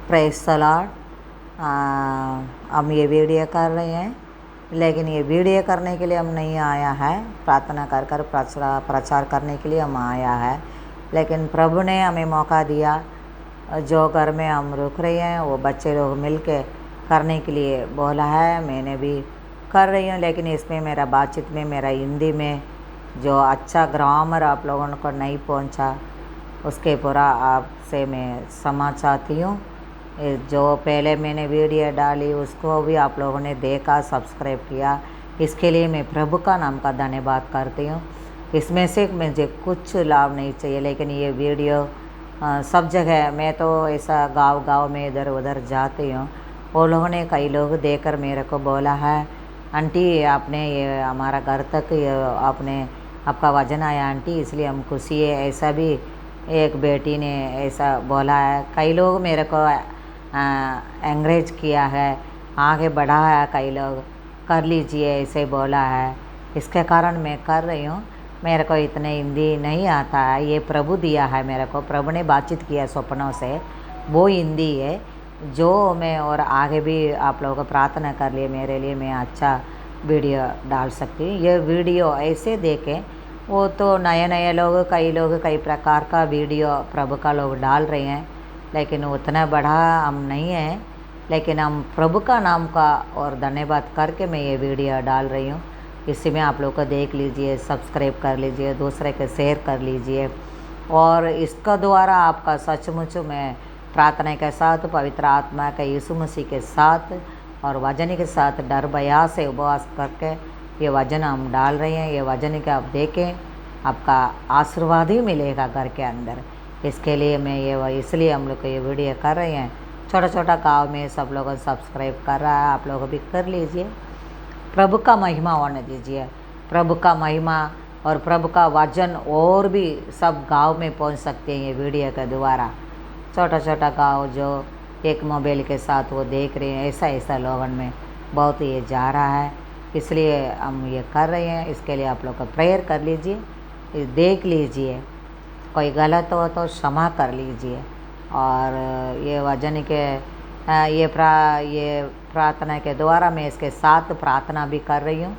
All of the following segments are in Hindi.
Praise the Lord. हम ये वीडियो कर रहे हैं, लेकिन ये वीडियो करने के लिए हम नहीं आया है, प्रार्थना कर कर प्रचार करने के लिए हम आया है। लेकिन प्रभु ने हमें मौका दिया, जो घर में हम रुक रहे हैं वो बच्चे लोग मिल के करने के लिए बोला है। मैंने भी कर रही हूँ, लेकिन इसमें मेरा बातचीत में मेरा हिंदी में जो अच्छा ग्रामर आप लोगों को नहीं पहुँचा, उसके पूरा आपसे मैं क्षमा चाहती हूँ। जो पहले मैंने वीडियो डाली उसको भी आप लोगों ने देखा, सब्सक्राइब किया, इसके लिए मैं प्रभु का नाम का धन्यवाद करती हूँ। इसमें से मुझे कुछ लाभ नहीं चाहिए, लेकिन ये वीडियो सब जगह, मैं तो ऐसा गांव गांव में इधर उधर जाती हूँ, वो लोगों ने कई लोग देखकर मेरे को बोला है, आंटी आपने ये हमारा घर तक ये आपने आपका वजन आया आंटी, इसलिए हम खुशी है। ऐसा भी एक बेटी ने ऐसा बोला है। कई लोग मेरे को एंकरेज किया है, आगे बढ़ा है, कई लोग कर लीजिए ऐसे बोला है। इसके कारण मैं कर रही हूँ। मेरे को इतने हिंदी नहीं आता है, ये प्रभु दिया है मेरे को, प्रभु ने बातचीत किया सपनों से, वो हिंदी है जो मैं और आगे भी आप लोगों को प्रार्थना कर लिए मेरे लिए, मैं अच्छा वीडियो डाल सकती हूँ। ये वीडियो ऐसे देखें, वो तो नए नए लोग कई प्रकार का वीडियो प्रभु का लोग डाल रहे हैं, लेकिन उतना बड़ा हम नहीं हैं। लेकिन हम प्रभु का नाम का और धन्यवाद करके मैं ये वीडियो डाल रही हूँ। इसी में आप लोग को देख लीजिए, सब्सक्राइब कर लीजिए, दूसरे के शेयर कर लीजिए। और इसका द्वारा आपका सचमुच में प्रार्थना के साथ, पवित्र आत्मा के यीशु मसीह के साथ और वजन के साथ डर भया से उपवास करके ये वजन हम डाल रहे हैं। ये वजन के आप देखें, आपका आशीर्वाद ही मिलेगा घर के अंदर। इसके लिए मैं ये इसलिए हम लोग को ये वीडियो कर रहे हैं। छोटा छोटा गाँव में सब लोग सब्सक्राइब कर रहा है, आप लोग भी कर लीजिए। प्रभु का महिमा होने दीजिए, प्रभु का महिमा और प्रभु का वचन और भी सब गांव में पहुंच सकते हैं ये वीडियो के द्वारा। छोटा छोटा गांव जो एक मोबाइल के साथ वो देख रहे हैं, ऐसा लोगों में बहुत ये जा रहा है, इसलिए हम ये कर रहे हैं। इसके लिए आप लोग का प्रेयर कर लीजिए, देख लीजिए, कोई गलत हो तो क्षमा कर लीजिए। और ये वजन के ये प्रार्थना के द्वारा मैं इसके साथ प्रार्थना भी कर रही हूँ।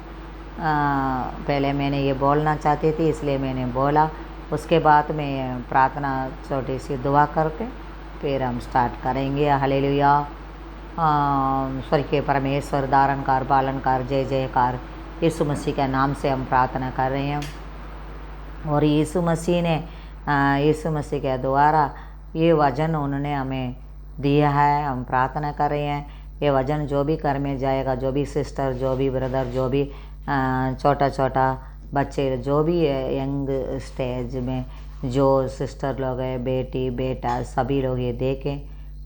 पहले मैंने ये बोलना चाहती थी, इसलिए मैंने बोला। उसके बाद मैं प्रार्थना छोटी सी दुआ करके फिर हम स्टार्ट करेंगे। हालेलुया। स्वर्गीय परमेश्वर, धारणकार, पालनकार, जय जयकार, यीशु मसीह के नाम से हम प्रार्थना कर रहे हैं। और यीशु मसीह के द्वारा ये वचन उन्होंने हमें दिया है, हम प्रार्थना कर रहे हैं। ये वचन जो भी घर में जाएगा, जो भी सिस्टर, जो भी ब्रदर, जो भी छोटा छोटा बच्चे, जो भी यंग स्टेज में जो सिस्टर लोग हैं, बेटी बेटा, सभी लोग ये देखें,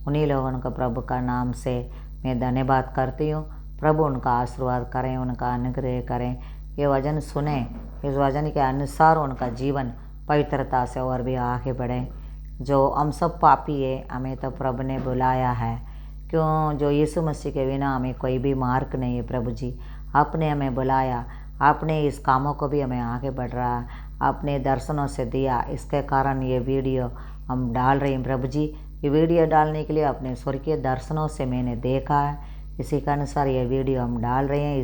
उन्हीं लोगों को प्रभु का नाम से मैं धन्यवाद करती हूँ। प्रभु उनका आशीर्वाद करें, उनका अनुग्रह करें, ये वचन सुने, इस वचन के अनुसार उनका जीवन पवित्रता से और भी आगे बढ़े। जो हम सब पापी है, हमें तो प्रभु ने बुलाया है, क्यों? जो यीशु मसीह के बिना हमें कोई भी मार्ग नहीं है। प्रभु जी, आपने हमें बुलाया, आपने इस कामों को भी हमें आगे बढ़ रहा है, आपने दर्शनों से दिया, इसके कारण ये वीडियो हम डाल रहे हैं। प्रभु जी, ये वीडियो डालने के लिए अपने स्वर्गीय दर्शनों से मैंने देखा है, इसी के अनुसार ये वीडियो हम डाल रहे हैं।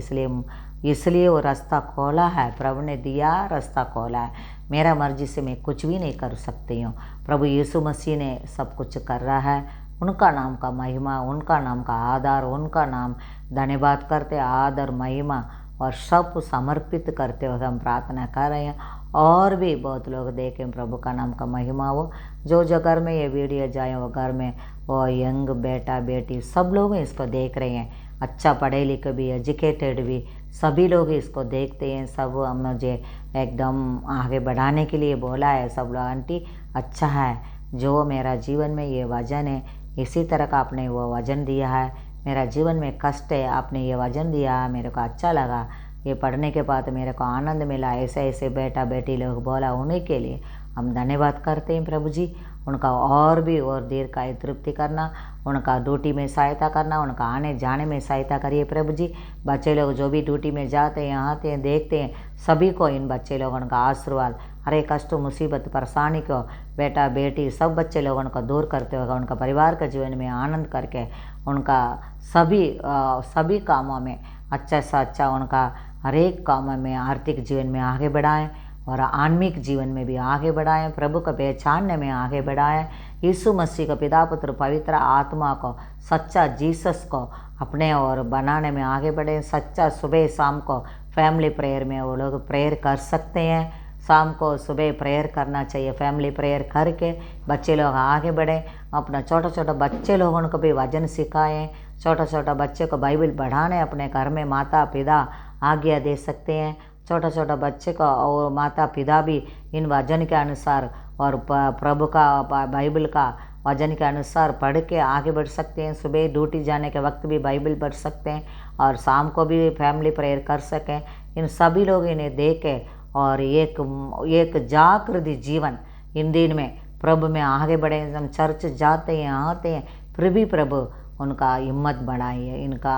इसलिए वो रास्ता खोला है, प्रभु ने दिया, रास्ता खोला है। मेरा मर्जी से मैं कुछ भी नहीं कर सकती हूँ, प्रभु यीशु मसीह ने सब कुछ कर रहा है। उनका नाम का महिमा, उनका नाम का आदर, उनका नाम धन्यवाद करते, आदर महिमा और सब समर्पित करते हुए हम प्रार्थना कर रहे हैं। और भी बहुत लोग देखें, प्रभु का नाम का महिमा हो। जो घर में ये वीडियो जाए, वो घर में वो यंग बेटा बेटी सब लोग इसको देख रहे हैं, अच्छा पढ़े लिखे भी, एजुकेटेड भी, सभी लोग इसको देखते हैं। सब मुझे एकदम आगे बढ़ाने के लिए बोला है सब लोग, आंटी अच्छा है, जो मेरा जीवन में ये वजन है, इसी तरह का आपने वो वजन दिया है, मेरा जीवन में कष्ट है, आपने ये वजन दिया है, मेरे को अच्छा लगा, ये पढ़ने के बाद मेरे को आनंद मिला, ऐसे ऐसे बेटा बेटी लोग बोला, उन्हीं के लिए हम धन्यवाद करते हैं प्रभु जी। उनका और भी और देर का तृप्ति करना, उनका ड्यूटी में सहायता करना, उनका आने जाने में सहायता करिए प्रभु जी। बच्चे लोग जो भी ड्यूटी में जाते हैं, आते हैं, देखते हैं, सभी को इन बच्चे लोगों का आशीर्वाद, हर एक कष्ट मुसीबत परेशानी को बेटा बेटी सब बच्चे लोगों को दूर करते होगा, उनका परिवार के जीवन में आनंद करके उनका सभी कामों में अच्छा से अच्छा उनका हर एक कामों में आर्थिक जीवन में आगे बढ़ाएं और आत्मिक जीवन में भी आगे बढ़ाएं, प्रभु को पहचानने में आगे बढ़ाएं। यीशु मसीह को पिता पुत्र पवित्र आत्मा को सच्चा जीसस को अपने और बनाने में आगे बढ़े। सच्चा सुबह शाम को फैमिली प्रेयर में वो लोग प्रेयर कर सकते हैं, शाम को सुबह प्रेयर करना चाहिए, फैमिली प्रेयर करके बच्चे लोग आगे बढ़ें। अपना छोटा छोटा बच्चे लोगों को भी वचन सिखाएं, छोटा छोटा बच्चे को बाइबल पढ़ाने अपने घर में माता पिता आज्ञा दे सकते हैं। छोटा छोटा बच्चे का और माता पिता भी इन वचन के अनुसार और प्रभु का बाइबल का वचन के अनुसार पढ़ के आगे बढ़ सकते हैं। सुबह ड्यूटी जाने के वक्त भी बाइबल पढ़ सकते हैं और शाम को भी फैमिली प्रेयर कर सकें। इन सभी लोग इन्हें देखें और एक जागृत जीवन इन दिन में प्रभु में आगे बढ़े। हम चर्च जाते हैं आते हैं, फिर भी प्रभु उनका हिम्मत बढ़ाइए, इनका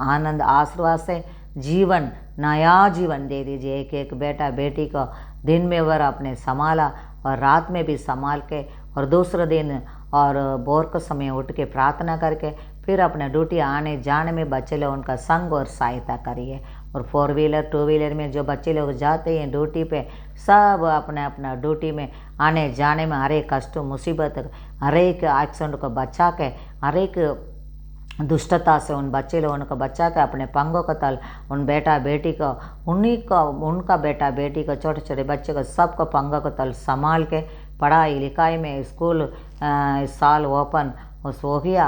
आनंद आशीर्वाद से जीवन नया जीवन दे दीजिए। एक एक बेटा बेटी को दिन में वर अपने संभाला और रात में भी संभाल के और दूसरे दिन और भोर के समय उठ के प्रार्थना करके फिर अपने ड्यूटी आने जाने में बच्चे लोग उनका संग और सहायता करिए। और 4 व्हीलर 2 व्हीलर में जो बच्चे लोग जाते हैं ड्यूटी पे, सब अपने अपना ड्यूटी में आने जाने में हर एक कष्ट मुसीबत हर एक एक्सीडेंट को बचा के हर एक दुष्टता से उन बच्चे लोगों को बचा के अपने पंगों का तल उन बेटा बेटी को उनका बेटा बेटी को छोटे छोटे बच्चे को सबको पंगों का तल संभाल के पढ़ाई लिखाई में स्कूल इस साल ओपन हो गया,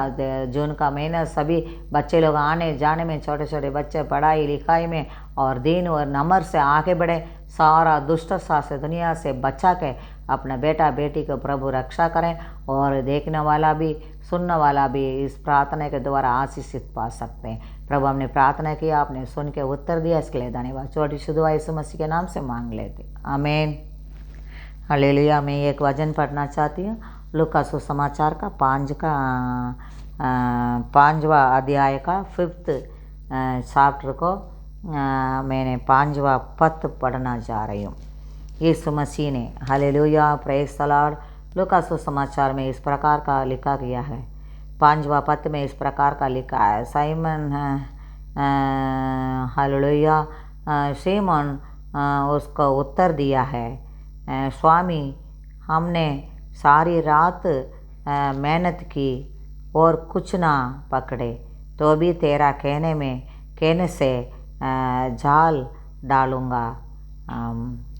जून का महीना, सभी बच्चे लोग आने जाने में छोटे छोटे बच्चे पढ़ाई लिखाई में और दिन और नंबर से आगे बढ़े। सारा दुष्टता से दुनिया से बचा के अपना बेटा बेटी को प्रभु रक्षा करें और देखने वाला भी सुनने वाला भी इस प्रार्थना के द्वारा आशीषित पा सकते हैं। प्रभु हमने प्रार्थना किया, आपने सुन के उत्तर दिया, इसके लिए धन्यवाद। छोटी सी दुआ यीशु मसीह के नाम से मांग लेते, आमीन। हालेलुया। मैं एक वचन पढ़ना चाहती हूँ, लूका सुसमाचार का 5वां अध्याय का 5th चैप्टर को मैंने 5वां पद पढ़ना जा रही हूँ। यीशु मसीह ने, हालेलुया, प्रेज़ द लॉर्ड, लूका सुसमाचार में इस प्रकार का लिखा गया है। 5वां पद में इस प्रकार का लिखा है, साइमन, हालेलुया, सीमोन उसको उत्तर दिया है, स्वामी हमने सारी रात मेहनत की और कुछ ना पकड़े, तो भी तेरा कहने से जाल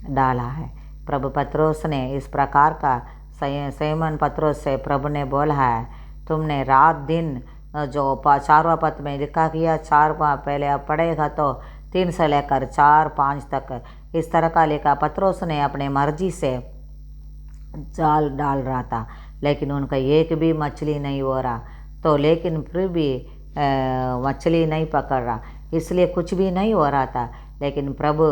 डाला है। प्रभु पत्रोस ने इस प्रकार का सीमोन पत्रोस से प्रभु ने बोला है, तुमने रात दिन जो 4वां पद में लिखा किया, 4 पहले आप पढ़ेगा तो 3 से लेकर 4 5 तक इस तरह का लिखा। पत्रोस ने अपने मर्जी से जाल डाल रहा था, लेकिन उनका एक भी मछली नहीं हो रहा, तो लेकिन फिर भी मछली नहीं पकड़ रहा, इसलिए कुछ भी नहीं हो रहा था। लेकिन प्रभु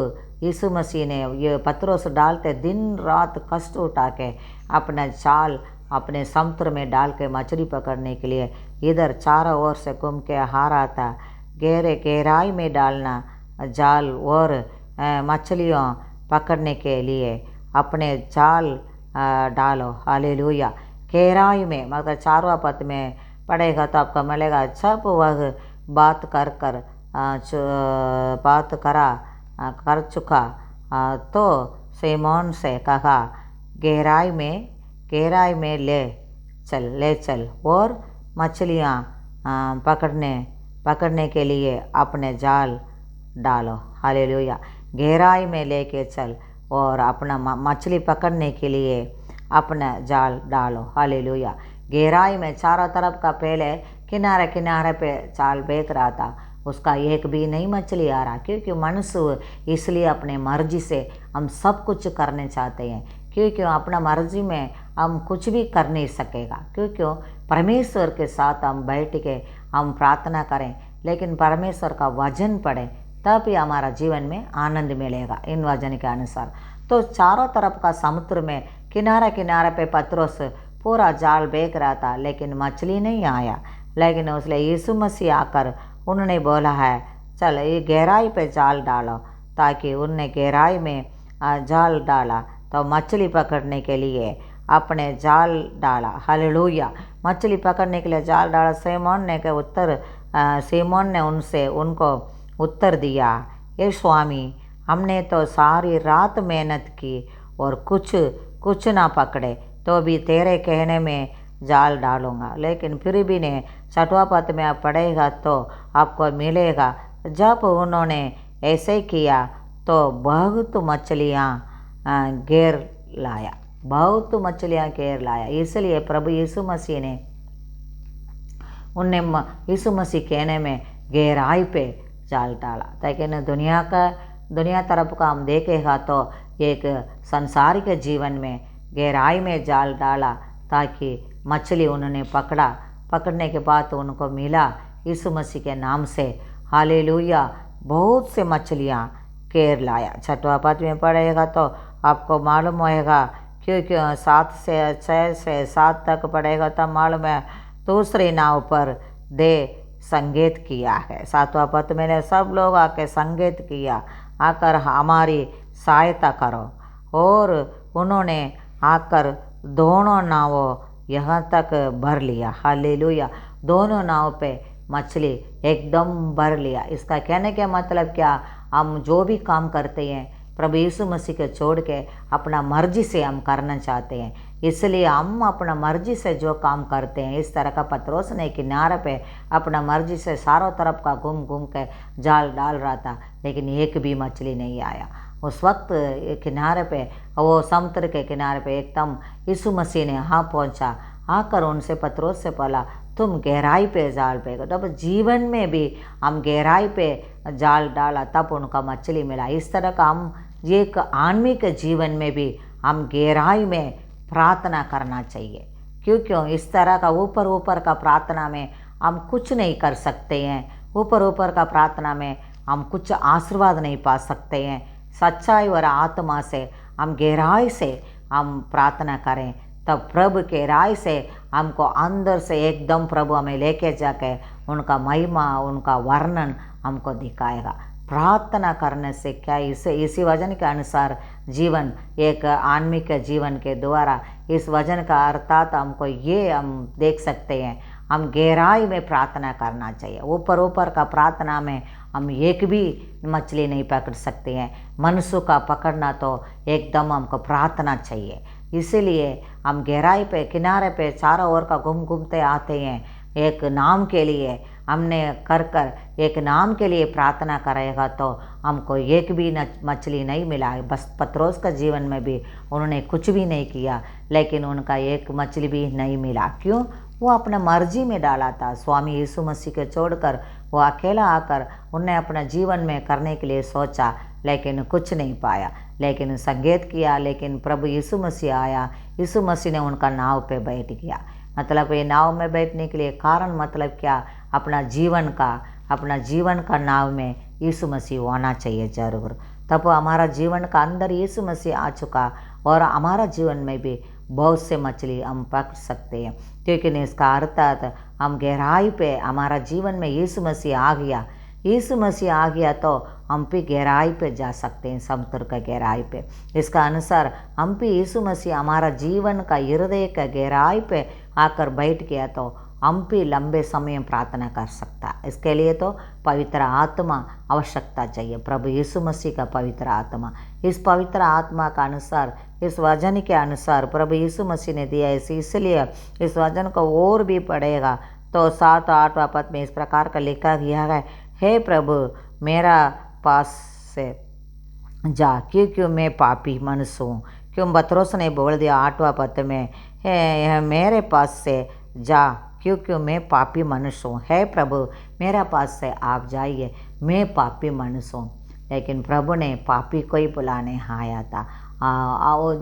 यीशु मसीह ने ये पत्रोस डालते दिन रात कष्ट उठा के अपना जाल अपने समुद्र में डाल के मछली पकड़ने के लिए इधर चारों ओर से घूम के आ रहा था। गहराई में डालना जाल और मछलियों पकड़ने के लिए अपने जाल डालो, हालेलुया। गहराई में मतलब 4वां पद में पढ़ेगा तो आपको मिलेगा, जब वह बात कर चुका तो सीमोन से कहा, गहराई में ले चल और मछलियाँ पकड़ने के लिए अपने जाल डालो, हालेलुया। गहराई में लेके चल और अपना मछली पकड़ने के लिए अपना जाल डालो, हालेलुया। गहराई में चारों तरफ का पहले किनारे पे जाल बेच रहा था, उसका एक भी नहीं मछली आ रहा, क्योंकि मनुष्य इसलिए अपने मर्जी से हम सब कुछ करने चाहते हैं, क्योंकि अपना मर्जी में हम कुछ भी कर नहीं सकेगा। क्योंकि परमेश्वर के साथ हम बैठ के हम प्रार्थना करें, लेकिन परमेश्वर का वचन पढ़ें, तभी हमारा जीवन में आनंद मिलेगा इन वचन के अनुसार। तो चारों तरफ का समुद्र में किनारे पे पत्रोस पूरा जाल बेच रहा था, लेकिन मछली नहीं आया। लेकिन उसने यीशु मसीह आकर उन्होंने बोला है, चल ये गहराई पे जाल डालो, ताकि उनने गहराई में जाल डाला तो मछली पकड़ने के लिए अपने जाल डाला। हालेलुया। मछली पकड़ने के लिए जाल डाला। सीमोन ने उनको उत्तर दिया, ये स्वामी, हमने तो सारी रात मेहनत की और कुछ ना पकड़े, तो भी तेरे कहने में जाल डालूंगा। लेकिन फिर भी ने 6वां पद में आप पढ़ेगा तो आपको मिलेगा, जब उन्होंने ऐसे किया तो बहुत मछलियाँ घेर लाया। इसलिए प्रभु यीशु मसीह ने यीशु मसीह कहने में गहराई पे जाल डाला, ताकि दुनिया तरफ का हम देखेगा तो एक संसारिक जीवन में गहराई में जाल डाला, ताकि मछली उन्होंने पकड़ने के बाद उनको मिला यीशु मसीह के नाम से। हालेलुया। बहुत से मछलियाँ घेर लाया। 6वां पद में पढ़ेगा तो आपको मालूम होएगा, क्योंकि 6 से 7 तक पढ़ेगा तब मालूम है। दूसरी नाव पर दे संगीत किया है। 7वां पद में सब लोग आके संगीत किया, आकर हमारी सहायता करो, और उन्होंने आकर दोनों नावों यहाँ तक भर लिया। हालेलुया। दोनों नाव पे मछली एकदम भर लिया। इसका कहने का मतलब क्या, हम जो भी काम करते हैं प्रभु यीशु मसीह के छोड़ के अपना मर्जी से हम करना चाहते हैं, इसलिए हम अपना मर्जी से जो काम करते हैं, इस तरह का पत्रोस ने किनारे पे अपना मर्जी से चारों तरफ का घूम के जाल डाल रहा था, लेकिन एक भी मछली नहीं आया। उस वक्त किनारे पे, वो समुद्र के किनारे पे एकदम यीशु मसीह ने यहाँ पहुँचा, आकर उनसे पत्रोस से बोला, तुम गहराई पे जाल फेंको। तब जीवन में भी हम गहराई पे जाल डाला, तब उनका मछली मिला। इस तरह का हम एक आत्मिक जीवन में भी हम गहराई में प्रार्थना करना चाहिए, क्योंकि इस तरह का ऊपर का प्रार्थना में हम कुछ नहीं कर सकते हैं। ऊपर का प्रार्थना में हम कुछ आशीर्वाद नहीं पा सकते हैं। सच्चाई और आत्मा से हम गहराई से हम प्रार्थना करें, तब प्रभु के राय से हमको अंदर से एकदम प्रभु हमें लेके जाके उनका महिमा, उनका वर्णन हमको दिखाएगा। प्रार्थना करने से क्या, इसी वचन के अनुसार जीवन, एक आत्मिक जीवन के द्वारा इस वचन का अर्थात हमको ये हम देख सकते हैं, हम गहराई में प्रार्थना करना चाहिए। ऊपर का प्रार्थना में हम एक भी मछली नहीं पकड़ सकते हैं। मनुष्य का पकड़ना तो एकदम हमको प्रार्थना चाहिए। इसीलिए हम गहराई पे, किनारे पे चारों ओर का घूमते आते हैं। एक नाम के लिए हमने कर एक नाम के लिए प्रार्थना करेगा तो हमको एक भी मछली नहीं मिला। बस पत्रोस का जीवन में भी उन्होंने कुछ भी नहीं किया, लेकिन उनका एक मछली भी नहीं मिला। क्यों? वो अपना मर्जी में डाला था। स्वामी यीशु मसीह के छोड़कर वो अकेला आकर उन्हें अपना जीवन में करने के लिए सोचा, लेकिन कुछ नहीं पाया। लेकिन संगीत किया, लेकिन प्रभु यीशु मसीह आया, यीशु मसीह ने उनका नाव पे बैठ गया। मतलब ये नाव में बैठने के लिए कारण मतलब क्या, अपना जीवन का नाव में यीशु मसीह होना चाहिए जरूर। तब हमारा जीवन का अंदर यीशु मसीह आ चुका और हमारा जीवन में भी बहुत से मछली हम पकड़ सकते हैं, क्योंकि इसका अर्थात हम गहराई पे, हमारा जीवन में यीशु मसीह आ गया तो हम भी गहराई पे जा सकते हैं, समुद्र का गहराई पे। इसका अनुसार हम भी यीशु मसीह हमारा जीवन का हृदय का गहराई पे आकर बैठ गया तो हम भी लंबे समय प्रार्थना कर सकता। इसके लिए तो पवित्र आत्मा आवश्यकता चाहिए, प्रभु यीशु मसीह का पवित्र आत्मा। इस पवित्र आत्मा का अनुसार, इस वचन के अनुसार प्रभु यीशु मसीह ने दिया है। इसलिए इस वचन को और भी पढ़ेगा तो 7 और 8वां पद में इस प्रकार का लिखा गया है, हे प्रभु मेरा पास से जा, क्योंकि मैं पापी मनुष्य हूँ। क्यों पत्रोस ने बोल दिया 8वां पद में, हे मेरे पास से जा, क्योंकि मैं पापी मनुष्य हूँ। हे प्रभु मेरा पास से आप जाइए, मैं पापी मनुष्य हूँ। लेकिन प्रभु ने पापी को ही बुलाने आया था।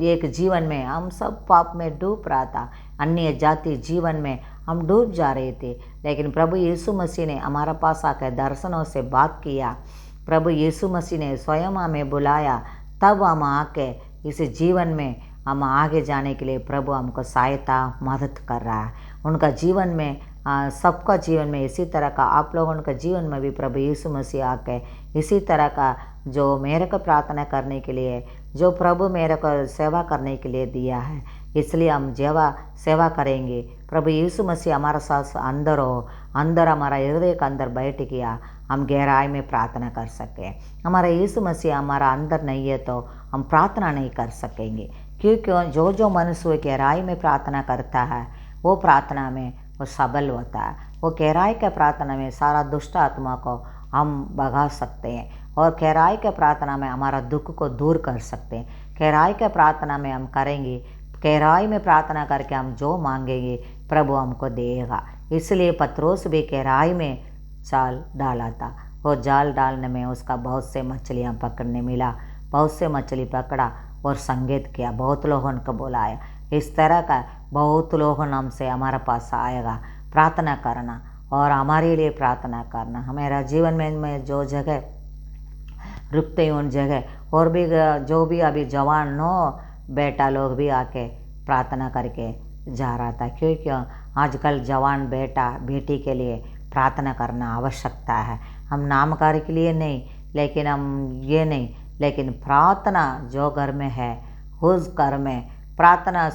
एक जीवन में हम सब पाप में डूब रहा था, अन्य जाति जीवन में हम डूब जा रहे थे, लेकिन प्रभु यीशु मसीह ने हमारे पास आकर दर्शनों से बात किया। प्रभु यीशु मसीह ने स्वयं हमें बुलाया, तब हम आके इस जीवन में हम आगे जाने के लिए प्रभु हमको सहायता मदद कर रहा है। उनका जीवन में सबका जीवन में इसी तरह का आप लोगों के जीवन में भी प्रभु यीशु मसीह आके इसी तरह का जो मेरे को प्रार्थना करने के लिए, जो प्रभु मेरे को सेवा करने के लिए दिया है, इसलिए हम सेवा करेंगे। प्रभु यीशु मसीह हमारा साथ अंदर हो, अंदर हमारा हृदय के अंदर बैठ गया, हम गहराई में प्रार्थना कर सकें। हमारा यीशु मसीह हमारा अंदर नहीं है तो हम प्रार्थना नहीं कर सकेंगे, क्योंकि जो मनुष्य गहराई में प्रार्थना करता है वो प्रार्थना में वो सबल होता है। वो गहराई के प्रार्थना में सारा दुष्ट आत्मा को हम भगा सकते हैं और गहराई के प्रार्थना में हमारा दुख को दूर कर सकते हैं। गहराई के प्रार्थना में हम करेंगे, गहराई में प्रार्थना करके हम जो मांगेंगे प्रभु हमको देगा। इसलिए पत्रोस भी गहराई में जाल डाला था। वो जाल डालने में उसका बहुत से मछलियाँ पकड़ने मिला, बहुत से मछली पकड़ा और संगीत किया, बहुत लोगों को बुलाया। इस तरह का बहुत लोगों हमसे हमारे पास आएगा प्रार्थना करना और हमारे लिए प्रार्थना करना। हमारा जीवन में जो जगह रुकते हैं उन जगह और भी जो भी अभी जवान नो बेटा लोग भी आके प्रार्थना करके जा रहा था, क्योंकि आजकल जवान बेटा बेटी के लिए प्रार्थना करना आवश्यकता है। हम नामकारी के लिए नहीं, लेकिन हम ये नहीं, लेकिन प्रार्थना जो घर में है उस घर में प्रार्थना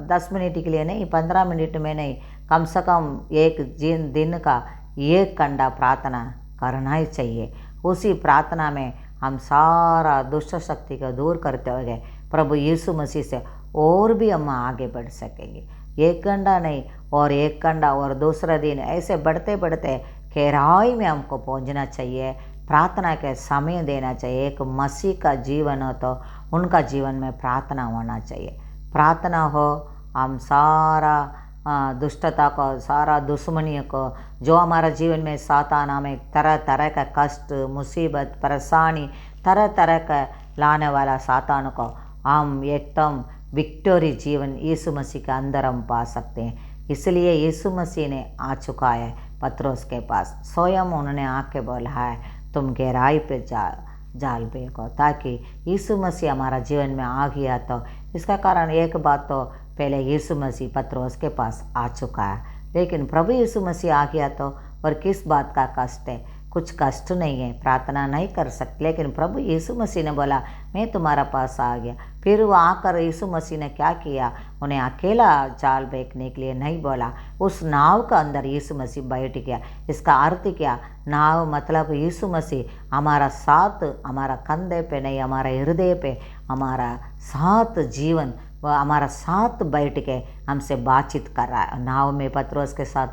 10 मिनट के लिए नहीं, 15 मिनट में नहीं, कम से कम एक दिन का 1 घंटा प्रार्थना करना ही चाहिए। उसी प्रार्थना में हम सारा दुष्ट शक्ति को दूर करते हुए प्रभु यीशु मसीह से और भी हम आगे बढ़ सकेंगे। 1 घंटा नहीं और 1 घंटा और दूसरा दिन, ऐसे बढ़ते बढ़ते गहराई में हमको पहुंचना चाहिए। प्रार्थना के समय देना चाहिए। एक मसीह का जीवन हो तो उनका जीवन में प्रार्थना होना चाहिए। प्रार्थना हो, हम सारा दुष्टता को, सारा दुश्मनियों को, जो हमारा जीवन में सातान हमें तरह तरह का कष्ट, मुसीबत, परेशानी, तरह तरह का लाने वाला सातान को हम एकदम विक्टोरी जीवन यीशु मसीह के अंदर हम पा सकते हैं। इसलिए यीशु मसीह ने आ चुका है पत्रोस के पास, स्वयं उन्होंने आके बोला है तुम गहराई पे जाल फेंको, ताकि यीशु मसीह हमारा जीवन में आ गया। तो इसका कारण एक बात तो पहले यीशु मसीह पत्रोस के पास आ चुका है, लेकिन प्रभु यीशु मसीह आ गया तो और किस बात का कष्ट है? कुछ कष्ट नहीं है, प्रार्थना नहीं कर सकते, लेकिन प्रभु यीशु मसीह ने बोला मैं तुम्हारा पास आ गया। फिर वो आकर यीशु मसीह ने क्या किया? उन्हें अकेला जाल फेंकने के लिए नहीं बोला, उस नाव के अंदर यीशु मसीह बैठ गया। इसका अर्थ क्या? नाव मतलब यीशु मसीह हमारा साथ, हमारा कंधे पे नहीं, हमारा हृदय पे हमारा साथ जीवन, वह हमारा साथ बैठ के हमसे बातचीत कर रहा है। नाव में पत्रोस के साथ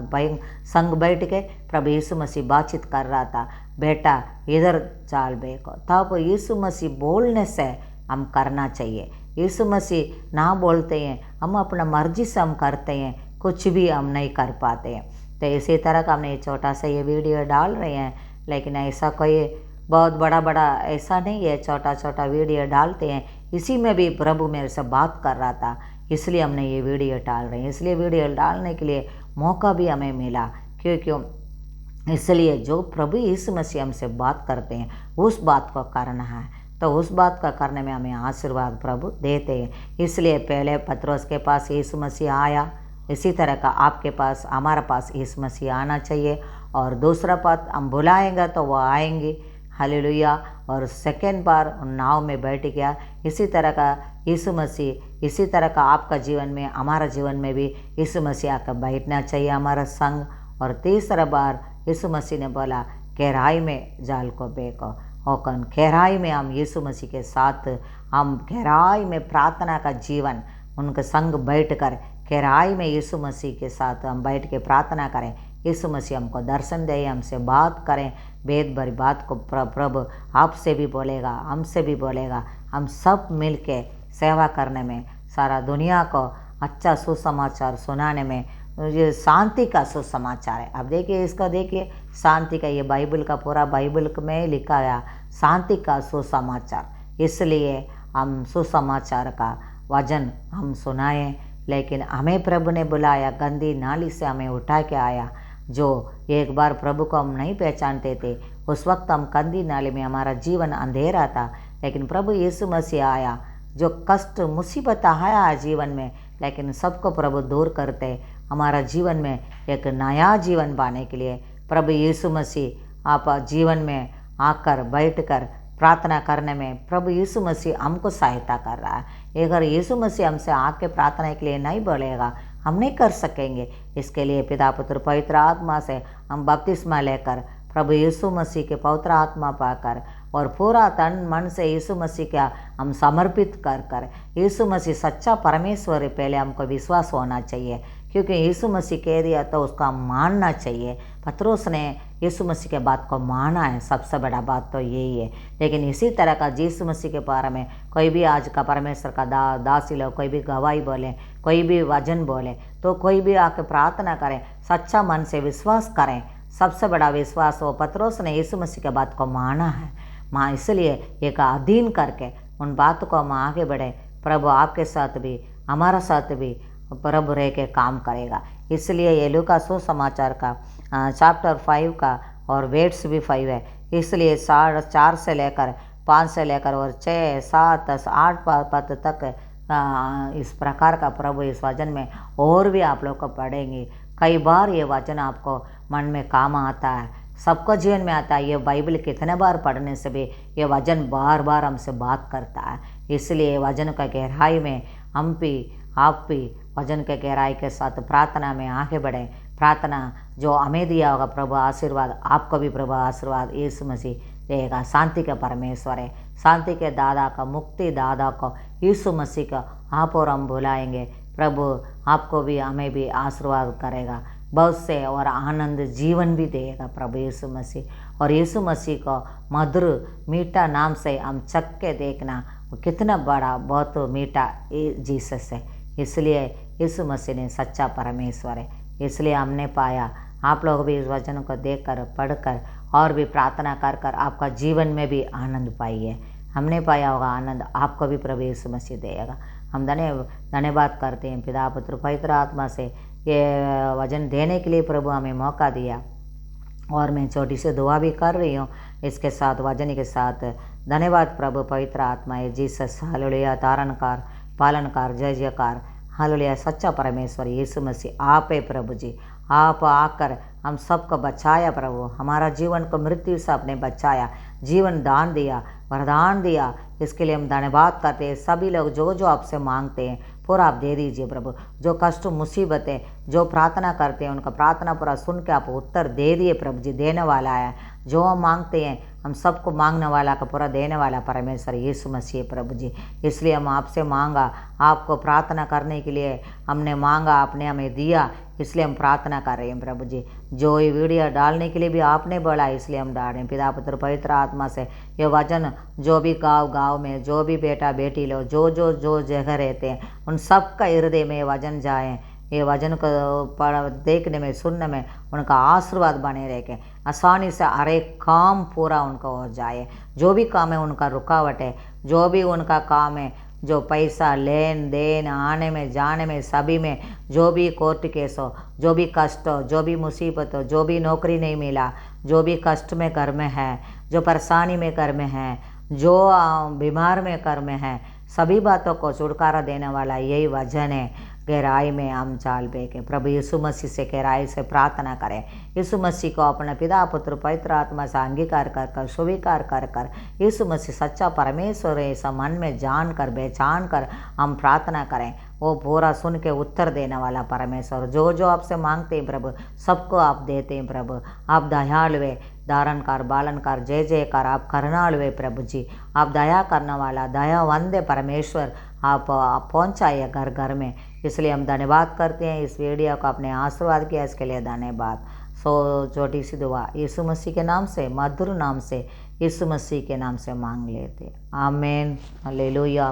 संग बैठ के प्रभु यीशु मसीह बातचीत कर रहा था, बेटा इधर जाल फेंको। तब यीशु मसीह बोलने से हम करना चाहिए। यीशु मसीह ना बोलते हैं, हम अपना मर्जी से हम करते हैं, कुछ भी हम नहीं कर पाते हैं। तो इसी तरह का हमने छोटा सा ये वीडियो डाल रहे हैं, लेकिन ऐसा कोई बहुत बड़ा ऐसा नहीं है, छोटा छोटा वीडियो डालते हैं। इसी में भी प्रभु मेरे से बात कर रहा था, इसलिए हमने ये वीडियो डाल रहे हैं। इसलिए वीडियो डालने के लिए मौका भी हमें मिला, क्योंकि इसलिए जो प्रभु यीशु मसीह हमसे बात करते हैं उस बात को करना है, तो उस बात का करने में हमें आशीर्वाद प्रभु देते हैं। इसलिए पहले पत्रोस के पास यीशु मसीह आया, इसी तरह का आपके पास, हमारे पास यीशु मसीह आना चाहिए। और दूसरा बात, हम बुलाएंगे तो वो आएंगे, हालेलुया। और सेकेंड बार नाव में बैठ गया। इसी तरह का यीशु मसीह, इसी तरह का आपका जीवन में, हमारा जीवन में भी यीशु मसीह आकर बैठना चाहिए हमारा संग। और तीसरा बार यीशु मसीह ने बोला गहराई में जाल को फेंको। और गहराई में हम यीशु मसीह के साथ, हम गहराई में प्रार्थना का जीवन, उनके संग बैठकर गहराई में यीशु मसीह के साथ हम बैठ के प्रार्थना करें। यीशु मसीह हमको दर्शन दे, हमसे बात करें, भेद भरी बात को प्रभु आपसे भी बोलेगा, हमसे भी बोलेगा। हम सब मिल के सेवा करने में, सारा दुनिया को अच्छा सुसमाचार सुनाने में, ये शांति का सुसमाचार है। अब देखिए इसको, देखिए शांति का, ये बाइबल का पूरा बाइबल में लिखा गया शांति का सुसमाचार। इसलिए हम सुसमाचार का वचन हम सुनाएं। लेकिन हमें प्रभु ने बुलाया, गंदी नाली से हमें उठा के आया। जो एक बार प्रभु को हम नहीं पहचानते थे, उस वक्त हम गंदी नाली में, हमारा जीवन अंधेरा था, लेकिन प्रभु यीशु मसीह आया, जो कष्ट मुसीबत आया जीवन में, लेकिन सबको प्रभु दूर करते हमारा जीवन में एक नया जीवन पाने के लिए प्रभु यीशु मसीह आप जीवन में आकर बैठकर प्रार्थना करने में प्रभु यीशु मसीह हमको सहायता कर रहा है। अगर यीशु मसीह हमसे आके प्रार्थना के लिए नहीं बोलेगा, हम नहीं कर सकेंगे। इसके लिए पिता पुत्र पवित्र आत्मा से हम बपतिस्मा लेकर प्रभु यीशु मसीह के पवित्र आत्मा पाकर और पूरा तन मन से यीशु मसीह का हम समर्पित कर कर यीशु मसीह सच्चा परमेश्वर पहले हमको विश्वास होना चाहिए, क्योंकि यीशु मसीह कह दिया तो उसका मानना चाहिए। पतरस ने यीशु मसीह के बात को माना है, सबसे बड़ा बात तो यही है। लेकिन इसी तरह का यीशु मसीह के बारे में कोई भी आज का परमेश्वर का दासी लोग कोई भी गवाही बोले, कोई भी वचन बोले, तो कोई भी आके प्रार्थना करें, सच्चा मन से विश्वास करें। सबसे बड़ा विश्वास हो पतरस ने यीशु मसीह के बात को माना है। माँ इसलिए एक अधीन करके उन बातों को हम आगे बढ़े। प्रभु आपके साथ भी हमारा साथ भी प्रभु रह के काम करेगा। इसलिए ये लूका सुसमाचार का चैप्टर 5 का और वेट्स भी 5 है। इसलिए 4 से लेकर 5 से लेकर और 6, 7, 8 पद तक इस प्रकार का प्रभु इस वचन में और भी आप लोग को पढ़ेंगे। कई बार ये वचन आपको मन में काम आता है, सबको जीवन में आता है। ये बाइबल कितने बार पढ़ने से भी ये वचन बार बार हमसे बात करता है। इसलिए वचन का गहराई में हम भी आप भी वचन के गहराई के साथ प्रार्थना में आगे बढ़ें। प्रार्थना जो हमें दिया होगा प्रभु आशीर्वाद, आपको भी प्रभु आशीर्वाद यीशु मसीह देगा। शांति का परमेश्वर है, शांति के दादा का, मुक्ति दादा को यीशु मसीह का आप और हम बुलाएंगे। प्रभु आपको भी हमें भी आशीर्वाद करेगा, बहुत से और आनंद जीवन भी देगा प्रभु यीशु मसीह। और यीशु मसीह को मधुर मीठा नाम से हम चख के देखना, कितना बड़ा बहुत मीठा जीसस है। इसलिए यीशु मसीह ने सच्चा परमेश्वर है, इसलिए हमने पाया। आप लोग भी इस वचन को देखकर पढ़कर और भी प्रार्थना कर कर आपका जीवन में भी आनंद पाइए। हमने पाया होगा आनंद, आपको भी प्रभु यीशु मसीह देगा। हम धन्यवाद करते हैं पिता पुत्र पवित्र आत्मा से ये वचन देने के लिए प्रभु हमें मौका दिया। और मैं छोटी सी दुआ भी कर रही हूँ इसके साथ, वचन के साथ। धन्यवाद प्रभु पवित्र आत्मा है जीसस, हालेलुया, तारणकार पालनकार जय जयकार, हालेलुया। सच्चा परमेश्वर यीशु मसीह आप है प्रभु जी, आप आकर हम सबको बचाया प्रभु, हमारा जीवन को मृत्यु से आपने बचाया, जीवन दान दिया, वरदान दिया। इसके लिए हम धन्यवाद करते हैं। सभी लोग जो जो आपसे मांगते हैं पूरा आप दे दीजिए प्रभु। जो कष्ट मुसीबतें जो प्रार्थना करते हैं उनका प्रार्थना पूरा सुन के आप उत्तर दे दिए प्रभु जी। देने वाला है, जो हम मांगते हैं हम सबको मांगने वाला का पूरा देने वाला परमेश्वर यीशु मसीह प्रभु जी। इसलिए हम आपसे मांगा, आपको प्रार्थना करने के लिए हमने मांगा, आपने हमें दिया, इसलिए हम प्रार्थना कर रहे हैं प्रभु जी। जो ये वीडियो डालने के लिए भी आपने बोला, इसलिए हम डाल रहे हैं। पिता पुत्र पवित्र आत्मा से ये वचन जो भी गाँव में जो भी बेटा बेटी लोग जो जगह रहते हैं उन सब का हृदय में ये वचन जाए। ये वचन को देखने में सुनने में उनका आशीर्वाद बने रह के आसानी से हर एक काम पूरा उनका हो जाए। जो भी काम है उनका रुकावट है, जो भी उनका काम है, जो पैसा लेन देन आने में जाने में सभी में जो भी कोर्ट केस हो, जो भी कष्ट हो, जो भी मुसीबत हो, जो भी नौकरी नहीं मिला, जो भी कष्ट में घर में है, जो परेशानी में घर में है, जो बीमार में घर में है, सभी बातों को छुटकारा देने वाला यही वचन है। गहराई में हम चाल बेके प्रभु यीशु मसीह से गहराई से प्रार्थना करें। यीशु मसीह को अपने पिता पुत्र पवित्र आत्मा से अंगीकार कर कर स्वीकार कर कर यीशु मसीह सच्चा परमेश्वर है ऐसा मन में जान कर पहचान कर हम प्रार्थना करें। वो पूरा सुन के उत्तर देने वाला परमेश्वर, जो जो आपसे मांगते हैं प्रभु सबको आप देते हैं प्रभु। आप दयालु है, धारणकार बालनकार जय जयकार, आप करुणालु है प्रभु जी। आप दया करने वाला दयावंद है परमेश्वर, आप पहुँचाइए घर घर में। इसलिए हम धन्यवाद करते हैं। इस वीडियो को अपने आशीर्वाद किया, इसके लिए धन्यवाद। छोटी सी दुआ यीशु मसीह के नाम से, मधुर नाम से, यीशु मसीह के नाम से मांग लेते। आमीन, हालेलुया।